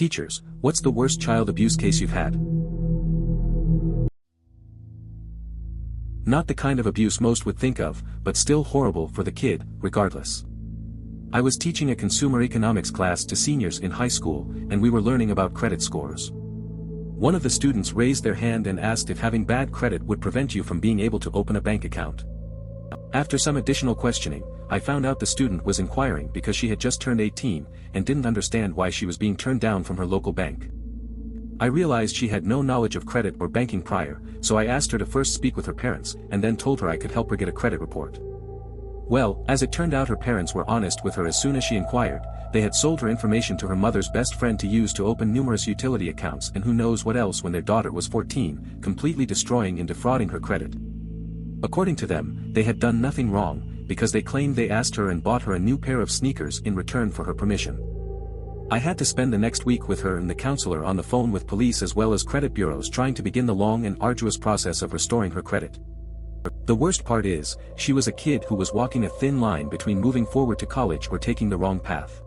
Teachers, what's the worst child abuse case you've had? Not the kind of abuse most would think of, but still horrible for the kid, regardless. I was teaching a consumer economics class to seniors in high school, and we were learning about credit scores. One of the students raised their hand and asked if having bad credit would prevent you from being able to open a bank account. After some additional questioning, I found out the student was inquiring because she had just turned 18, and didn't understand why she was being turned down from her local bank. I realized she had no knowledge of credit or banking prior, so I asked her to first speak with her parents, and then told her I could help her get a credit report. Well, as it turned out, her parents were honest with her as soon as she inquired. They had sold her information to her mother's best friend to use to open numerous utility accounts and who knows what else when their daughter was 14, completely destroying and defrauding her credit. According to them, they had done nothing wrong, because they claimed they asked her and bought her a new pair of sneakers in return for her permission. I had to spend the next week with her and the counselor on the phone with police as well as credit bureaus trying to begin the long and arduous process of restoring her credit. The worst part is, she was a kid who was walking a thin line between moving forward to college or taking the wrong path.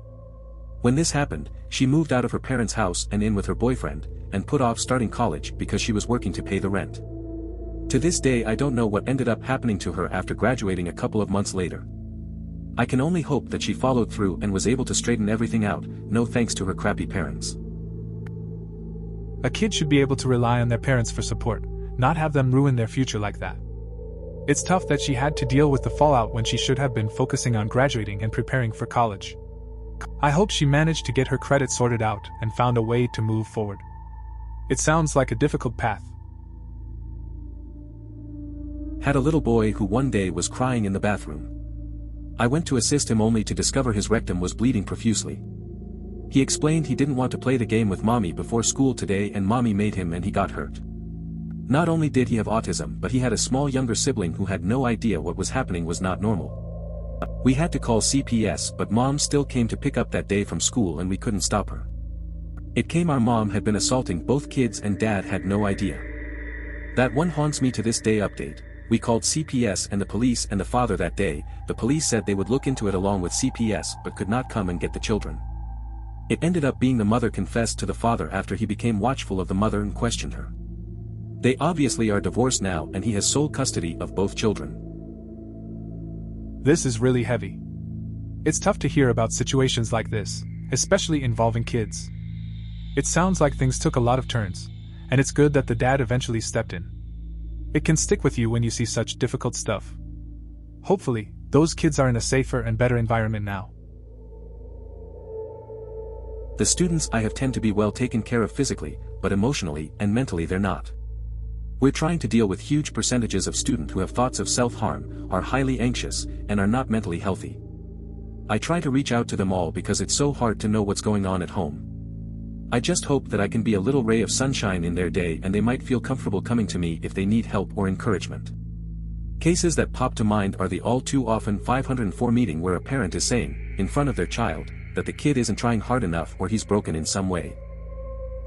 When this happened, she moved out of her parents' house and in with her boyfriend, and put off starting college because she was working to pay the rent. To this day I don't know what ended up happening to her after graduating a couple of months later. I can only hope that she followed through and was able to straighten everything out, no thanks to her crappy parents. A kid should be able to rely on their parents for support, not have them ruin their future like that. It's tough that she had to deal with the fallout when she should have been focusing on graduating and preparing for college. I hope she managed to get her credit sorted out and found a way to move forward. It sounds like a difficult path. Had a little boy who one day was crying in the bathroom. I went to assist him only to discover his rectum was bleeding profusely. He explained he didn't want to play the game with mommy before school today and mommy made him and he got hurt. Not only did he have autism but he had a small younger sibling who had no idea what was happening was not normal. We had to call CPS but mom still came to pick up that day from school and we couldn't stop her. It came our mom had been assaulting both kids and dad had no idea. That one haunts me to this day. Update. We called CPS and the police and the father that day. The police said they would look into it along with CPS but could not come and get the children. It ended up being the mother confessed to the father after he became watchful of the mother and questioned her. They obviously are divorced now and he has sole custody of both children. This is really heavy. It's tough to hear about situations like this, especially involving kids. It sounds like things took a lot of turns, and it's good that the dad eventually stepped in. It can stick with you when you see such difficult stuff. Hopefully, those kids are in a safer and better environment now. The students I have tend to be well taken care of physically, but emotionally and mentally they're not. We're trying to deal with huge percentages of students who have thoughts of self-harm, are highly anxious, and are not mentally healthy. I try to reach out to them all because it's so hard to know what's going on at home. I just hope that I can be a little ray of sunshine in their day and they might feel comfortable coming to me if they need help or encouragement. Cases that pop to mind are the all too often 504 meeting where a parent is saying, in front of their child, that the kid isn't trying hard enough or he's broken in some way.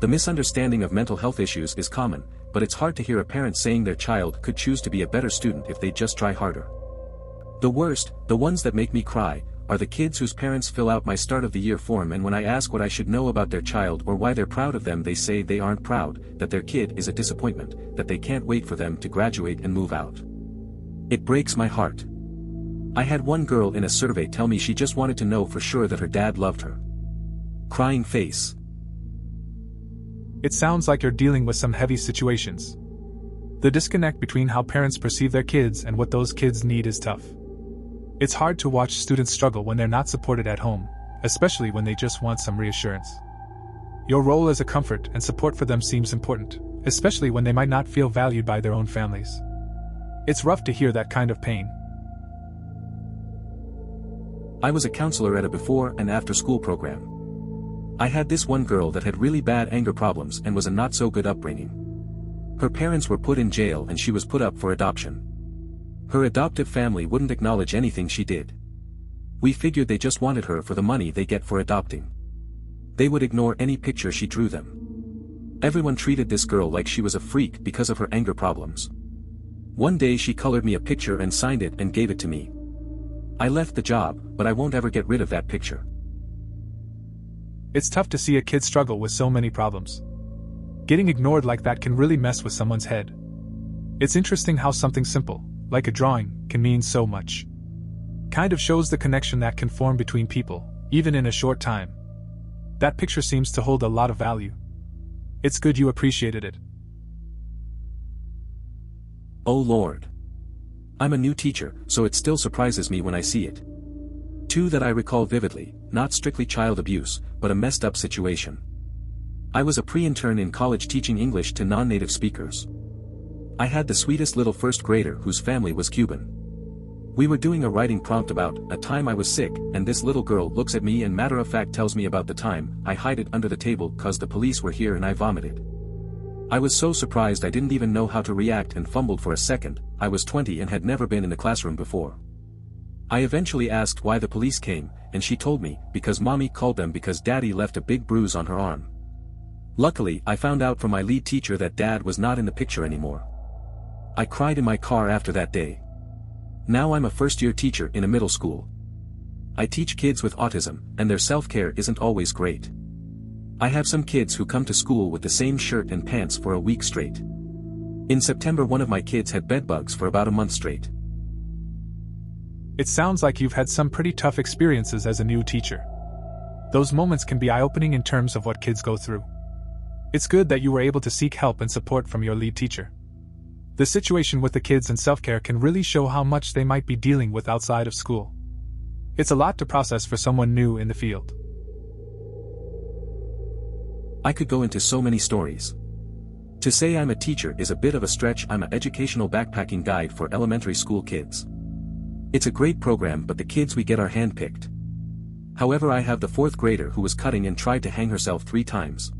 The misunderstanding of mental health issues is common, but it's hard to hear a parent saying their child could choose to be a better student if they just try harder. The worst, the ones that make me cry, are the kids whose parents fill out my start of the year form and when I ask what I should know about their child or why they're proud of them they say they aren't proud, that their kid is a disappointment, that they can't wait for them to graduate and move out. It breaks my heart. I had one girl in a survey tell me she just wanted to know for sure that her dad loved her. Crying face. It sounds like you're dealing with some heavy situations. The disconnect between how parents perceive their kids and what those kids need is tough. It's hard to watch students struggle when they're not supported at home, especially when they just want some reassurance. Your role as a comfort and support for them seems important, especially when they might not feel valued by their own families. It's rough to hear that kind of pain. I was a counselor at a before and after school program. I had this one girl that had really bad anger problems and was a not so good upbringing. Her parents were put in jail and she was put up for adoption. Her adoptive family wouldn't acknowledge anything she did. We figured they just wanted her for the money they get for adopting. They would ignore any picture she drew them. Everyone treated this girl like she was a freak because of her anger problems. One day she colored me a picture and signed it and gave it to me. I left the job, but I won't ever get rid of that picture. It's tough to see a kid struggle with so many problems. Getting ignored like that can really mess with someone's head. It's interesting how something simple, like a drawing, can mean so much. Kind of shows the connection that can form between people, even in a short time. That picture seems to hold a lot of value. It's good you appreciated it. Oh Lord. I'm a new teacher, so it still surprises me when I see it. Two that I recall vividly, not strictly child abuse, but a messed up situation. I was a pre-intern in college teaching English to non-native speakers. I had the sweetest little first grader whose family was Cuban. We were doing a writing prompt about a time I was sick, and this little girl looks at me and matter-of-fact tells me about the time. I hid it under the table cause the police were here and I vomited. I was so surprised I didn't even know how to react and fumbled for a second. I was 20 and had never been in the classroom before. I eventually asked why the police came, and she told me, because mommy called them because daddy left a big bruise on her arm. Luckily, I found out from my lead teacher that dad was not in the picture anymore. I cried in my car after that day. Now I'm a first-year teacher in a middle school. I teach kids with autism, and their self-care isn't always great. I have some kids who come to school with the same shirt and pants for a week straight. In September one of my kids had bedbugs for about a month straight. It sounds like you've had some pretty tough experiences as a new teacher. Those moments can be eye-opening in terms of what kids go through. It's good that you were able to seek help and support from your lead teacher. The situation with the kids and self-care can really show how much they might be dealing with outside of school. It's a lot to process for someone new in the field. I could go into so many stories. To say I'm a teacher is a bit of a stretch. I'm an educational backpacking guide for elementary school kids. It's a great program, but the kids we get are handpicked. However, I have the 4th grader who was cutting and tried to hang herself 3 times.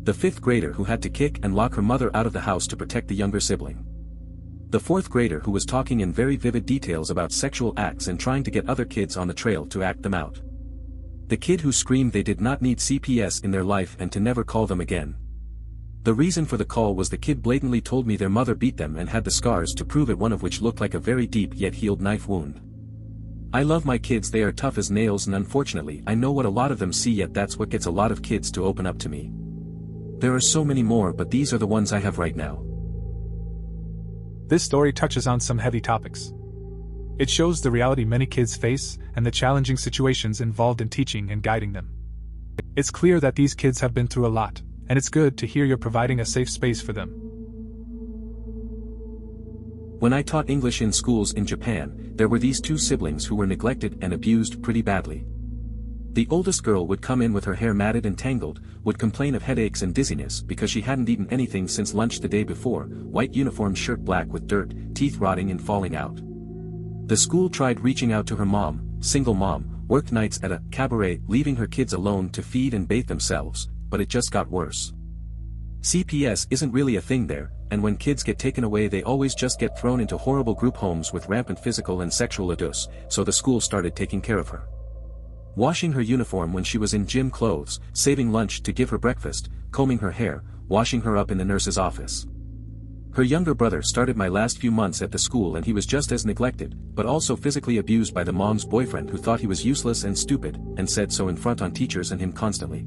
The 5th grader who had to kick and lock her mother out of the house to protect the younger sibling. The 4th grader who was talking in very vivid details about sexual acts and trying to get other kids on the trail to act them out. The kid who screamed they did not need CPS in their life and to never call them again. The reason for the call was the kid blatantly told me their mother beat them and had the scars to prove it, one of which looked like a very deep yet healed knife wound. I love my kids, they are tough as nails, and unfortunately I know what a lot of them see, yet that's what gets a lot of kids to open up to me. There are so many more, but these are the ones I have right now. This story touches on some heavy topics. It shows the reality many kids face and the challenging situations involved in teaching and guiding them. It's clear that these kids have been through a lot, and it's good to hear you're providing a safe space for them. When I taught English in schools in Japan, there were these 2 siblings who were neglected and abused pretty badly. The oldest girl would come in with her hair matted and tangled, would complain of headaches and dizziness because she hadn't eaten anything since lunch the day before, white uniform shirt black with dirt, teeth rotting and falling out. The school tried reaching out to her mom, single mom, worked nights at a cabaret, leaving her kids alone to feed and bathe themselves, but it just got worse. CPS isn't really a thing there, and when kids get taken away they always just get thrown into horrible group homes with rampant physical and sexual abuse, so the school started taking care of her. Washing her uniform when she was in gym clothes, saving lunch to give her breakfast, combing her hair, washing her up in the nurse's office. Her younger brother started my last few months at the school and he was just as neglected, but also physically abused by the mom's boyfriend who thought he was useless and stupid, and said so in front on teachers and him constantly.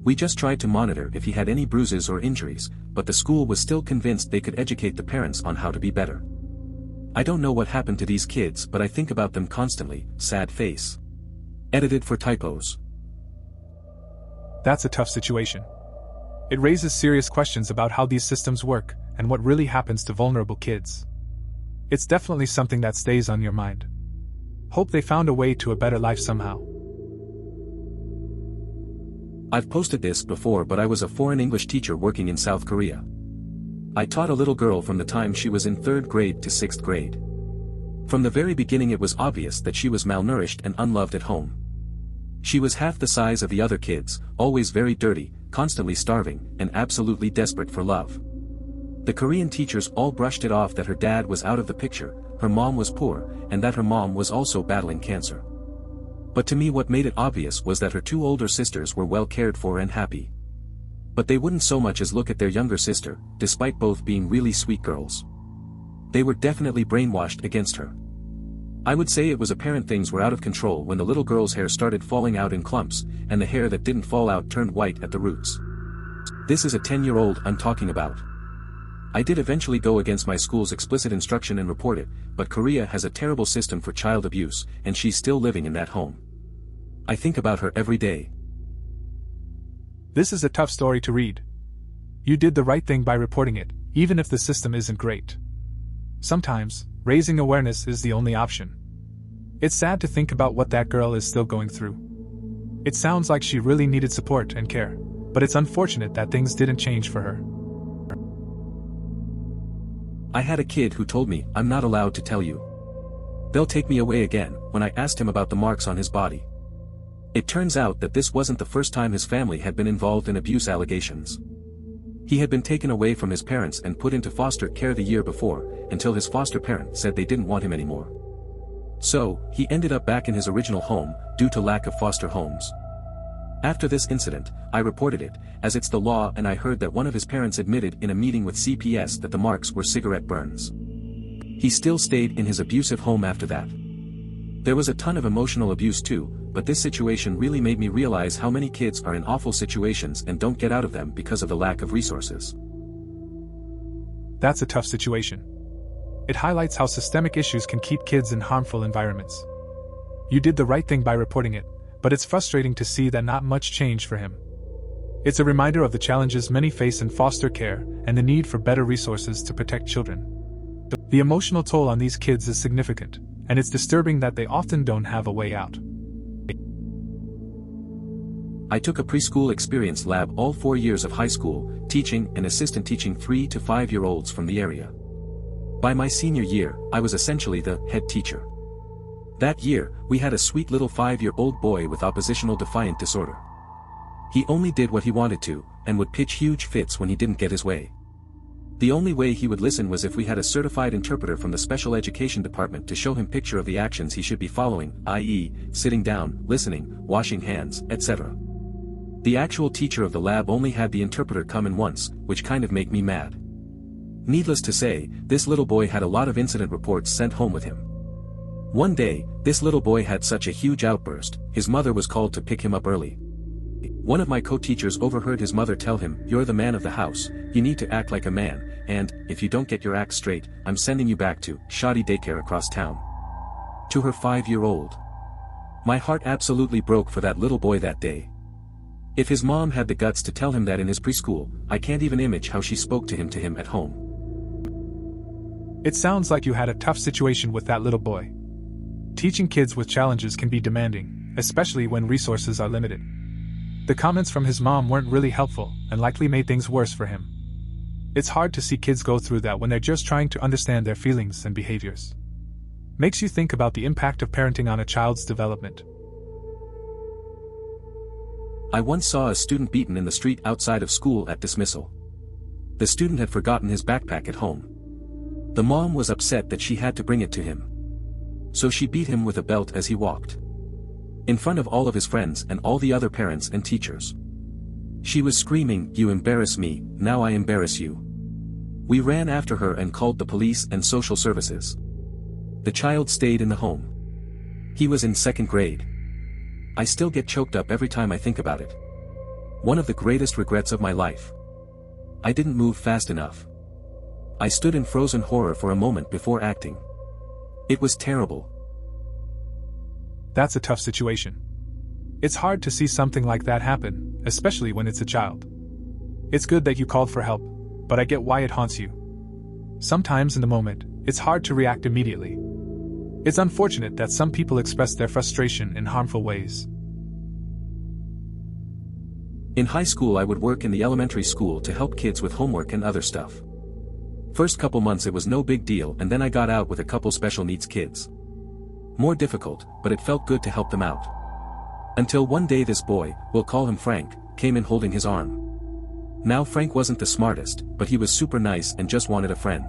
We just tried to monitor if he had any bruises or injuries, but the school was still convinced they could educate the parents on how to be better. I don't know what happened to these kids, but I think about them constantly. Sad face. Edited for typos. That's a tough situation. It raises serious questions about how these systems work and what really happens to vulnerable kids. It's definitely something that stays on your mind. Hope they found a way to a better life somehow. I've posted this before, but I was a foreign English teacher working in South Korea. I taught a little girl from the time she was in 3rd grade to 6th grade. From the very beginning it was obvious that she was malnourished and unloved at home. She was half the size of the other kids, always very dirty, constantly starving, and absolutely desperate for love. The Korean teachers all brushed it off that her dad was out of the picture, her mom was poor, and that her mom was also battling cancer. But to me what made it obvious was that her 2 older sisters were well cared for and happy. But they wouldn't so much as look at their younger sister, despite both being really sweet girls. They were definitely brainwashed against her. I would say it was apparent things were out of control when the little girl's hair started falling out in clumps, and the hair that didn't fall out turned white at the roots. This is a 10-year-old I'm talking about. I did eventually go against my school's explicit instruction and report it, but Korea has a terrible system for child abuse, and she's still living in that home. I think about her every day. This is a tough story to read. You did the right thing by reporting it, even if the system isn't great. Sometimes, raising awareness is the only option. It's sad to think about what that girl is still going through. It sounds like she really needed support and care, but it's unfortunate that things didn't change for her. I had a kid who told me, "I'm not allowed to tell you. They'll take me away again," when I asked him about the marks on his body. It turns out that this wasn't the first time his family had been involved in abuse allegations. He had been taken away from his parents and put into foster care the year before, until his foster parent said they didn't want him anymore. So, he ended up back in his original home, due to lack of foster homes. After this incident, I reported it, as it's the law, and I heard that one of his parents admitted in a meeting with CPS that the marks were cigarette burns. He still stayed in his abusive home after that. There was a ton of emotional abuse too, but this situation really made me realize how many kids are in awful situations and don't get out of them because of the lack of resources. That's a tough situation. It highlights how systemic issues can keep kids in harmful environments. You did the right thing by reporting it, but it's frustrating to see that not much changed for him. It's a reminder of the challenges many face in foster care and the need for better resources to protect children. The emotional toll on these kids is significant, and it's disturbing that they often don't have a way out. I took a preschool experience lab all 4 years of high school, teaching and assistant teaching 3 to 5-year-olds from the area. By my senior year, I was essentially the head teacher. That year, we had a sweet little 5-year-old boy with oppositional defiant disorder. He only did what he wanted to, and would pitch huge fits when he didn't get his way. The only way he would listen was if we had a certified interpreter from the special education department to show him picture of the actions he should be following, i.e., sitting down, listening, washing hands, etc. The actual teacher of the lab only had the interpreter come in once, which kind of made me mad. Needless to say, this little boy had a lot of incident reports sent home with him. One day, this little boy had such a huge outburst, his mother was called to pick him up early. One of my co-teachers overheard his mother tell him, "You're the man of the house, you need to act like a man, and, if you don't get your act straight, I'm sending you back to shoddy daycare across town." To her 5-year-old. My heart absolutely broke for that little boy that day. If his mom had the guts to tell him that in his preschool, I can't even imagine how she spoke to him at home. It sounds like you had a tough situation with that little boy. Teaching kids with challenges can be demanding, especially when resources are limited. The comments from his mom weren't really helpful, and likely made things worse for him. It's hard to see kids go through that when they're just trying to understand their feelings and behaviors. Makes you think about the impact of parenting on a child's development. I once saw a student beaten in the street outside of school at dismissal. The student had forgotten his backpack at home. The mom was upset that she had to bring it to him. So she beat him with a belt as he walked. In front of all of his friends and all the other parents and teachers. She was screaming, "You embarrass me, now I embarrass you." We ran after her and called the police and social services. The child stayed in the home. He was in 2nd grade. I still get choked up every time I think about it. One of the greatest regrets of my life. I didn't move fast enough. I stood in frozen horror for a moment before acting. It was terrible. That's a tough situation. It's hard to see something like that happen, especially when it's a child. It's good that you called for help, but I get why it haunts you. Sometimes in the moment, it's hard to react immediately. It's unfortunate that some people express their frustration in harmful ways. In high school I would work in the elementary school to help kids with homework and other stuff. First couple months it was no big deal, and then I got out with a couple special needs kids. More difficult, but it felt good to help them out. Until one day this boy, we'll call him Frank, came in holding his arm. Now Frank wasn't the smartest, but he was super nice and just wanted a friend.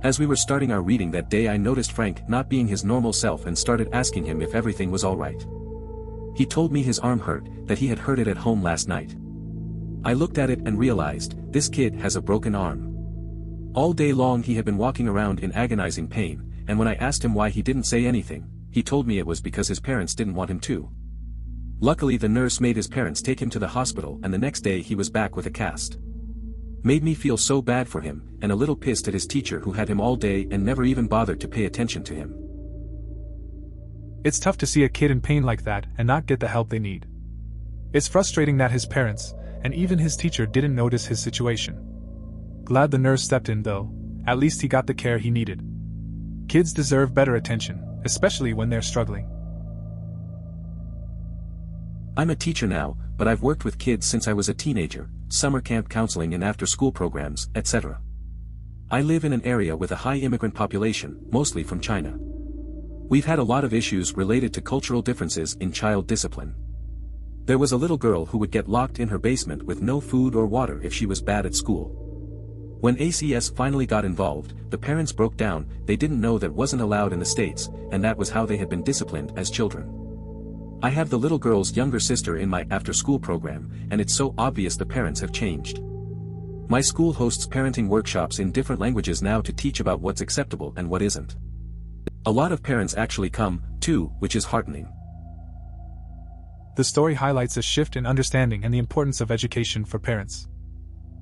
As we were starting our reading that day I noticed Frank not being his normal self and started asking him if everything was alright. He told me his arm hurt, that he had hurt it at home last night. I looked at it and realized, this kid has a broken arm. All day long he had been walking around in agonizing pain, and when I asked him why he didn't say anything, he told me it was because his parents didn't want him to. Luckily the nurse made his parents take him to the hospital, and the next day he was back with a cast. Made me feel so bad for him, and a little pissed at his teacher who had him all day and never even bothered to pay attention to him. It's tough to see a kid in pain like that and not get the help they need. It's frustrating that his parents, and even his teacher, didn't notice his situation. Glad the nurse stepped in though, at least he got the care he needed. Kids deserve better attention, especially when they're struggling. I'm a teacher now, but I've worked with kids since I was a teenager, summer camp counseling and after-school programs, etc. I live in an area with a high immigrant population, mostly from China. We've had a lot of issues related to cultural differences in child discipline. There was a little girl who would get locked in her basement with no food or water if she was bad at school. When ACS finally got involved, the parents broke down. They didn't know that wasn't allowed in the States, and that was how they had been disciplined as children. I have the little girl's younger sister in my after-school program, and it's so obvious the parents have changed. My school hosts parenting workshops in different languages now to teach about what's acceptable and what isn't. A lot of parents actually come, too, which is heartening. The story highlights a shift in understanding and the importance of education for parents.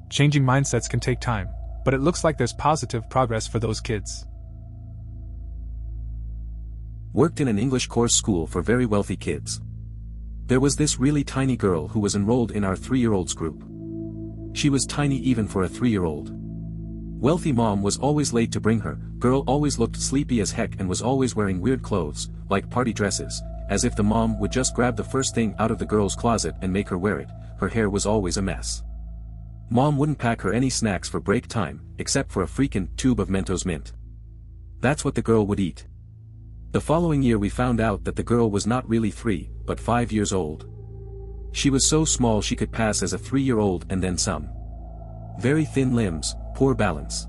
Changing mindsets can take time, but it looks like there's positive progress for those kids. Worked in an English course school for very wealthy kids. There was this really tiny girl who was enrolled in our 3-year-olds group. She was tiny even for a 3-year-old. Wealthy mom was always late to bring her, girl always looked sleepy as heck and was always wearing weird clothes, like party dresses, as if the mom would just grab the first thing out of the girl's closet and make her wear it. Her hair was always a mess. Mom wouldn't pack her any snacks for break time, except for a freaking tube of Mentos Mint. That's what the girl would eat. The following year we found out that the girl was not really 3, but 5 years old. She was so small she could pass as a 3-year-old and then some. Very thin limbs, poor balance.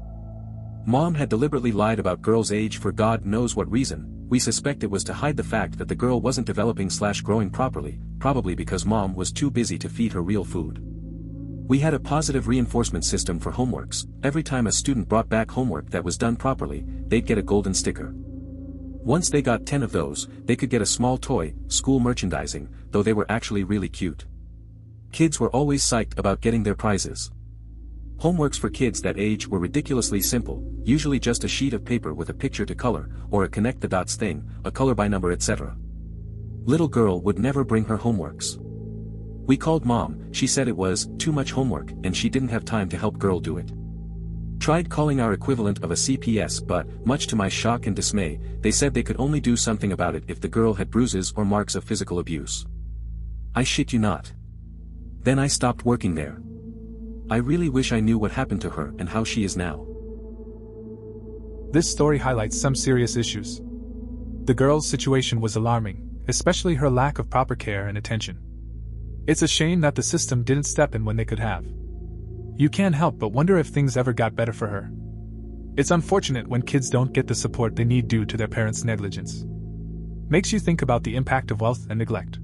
Mom had deliberately lied about girl's age for God knows what reason. We suspect it was to hide the fact that the girl wasn't developing/growing properly, probably because mom was too busy to feed her real food. We had a positive reinforcement system for homeworks. Every time a student brought back homework that was done properly, they'd get a golden sticker. Once they got 10 of those, they could get a small toy, school merchandising, though they were actually really cute. Kids were always psyched about getting their prizes. Homeworks for kids that age were ridiculously simple, usually just a sheet of paper with a picture to color, or a connect the dots thing, a color by number, etc. Little girl would never bring her homeworks. We called mom, she said it was too much homework and she didn't have time to help girl do it. Tried calling our equivalent of a CPS, but, much to my shock and dismay, they said they could only do something about it if the girl had bruises or marks of physical abuse. I shit you not. Then I stopped working there. I really wish I knew what happened to her and how she is now. This story highlights some serious issues. The girl's situation was alarming, especially her lack of proper care and attention. It's a shame that the system didn't step in when they could have. You can't help but wonder if things ever got better for her. It's unfortunate when kids don't get the support they need due to their parents' negligence. Makes you think about the impact of wealth and neglect.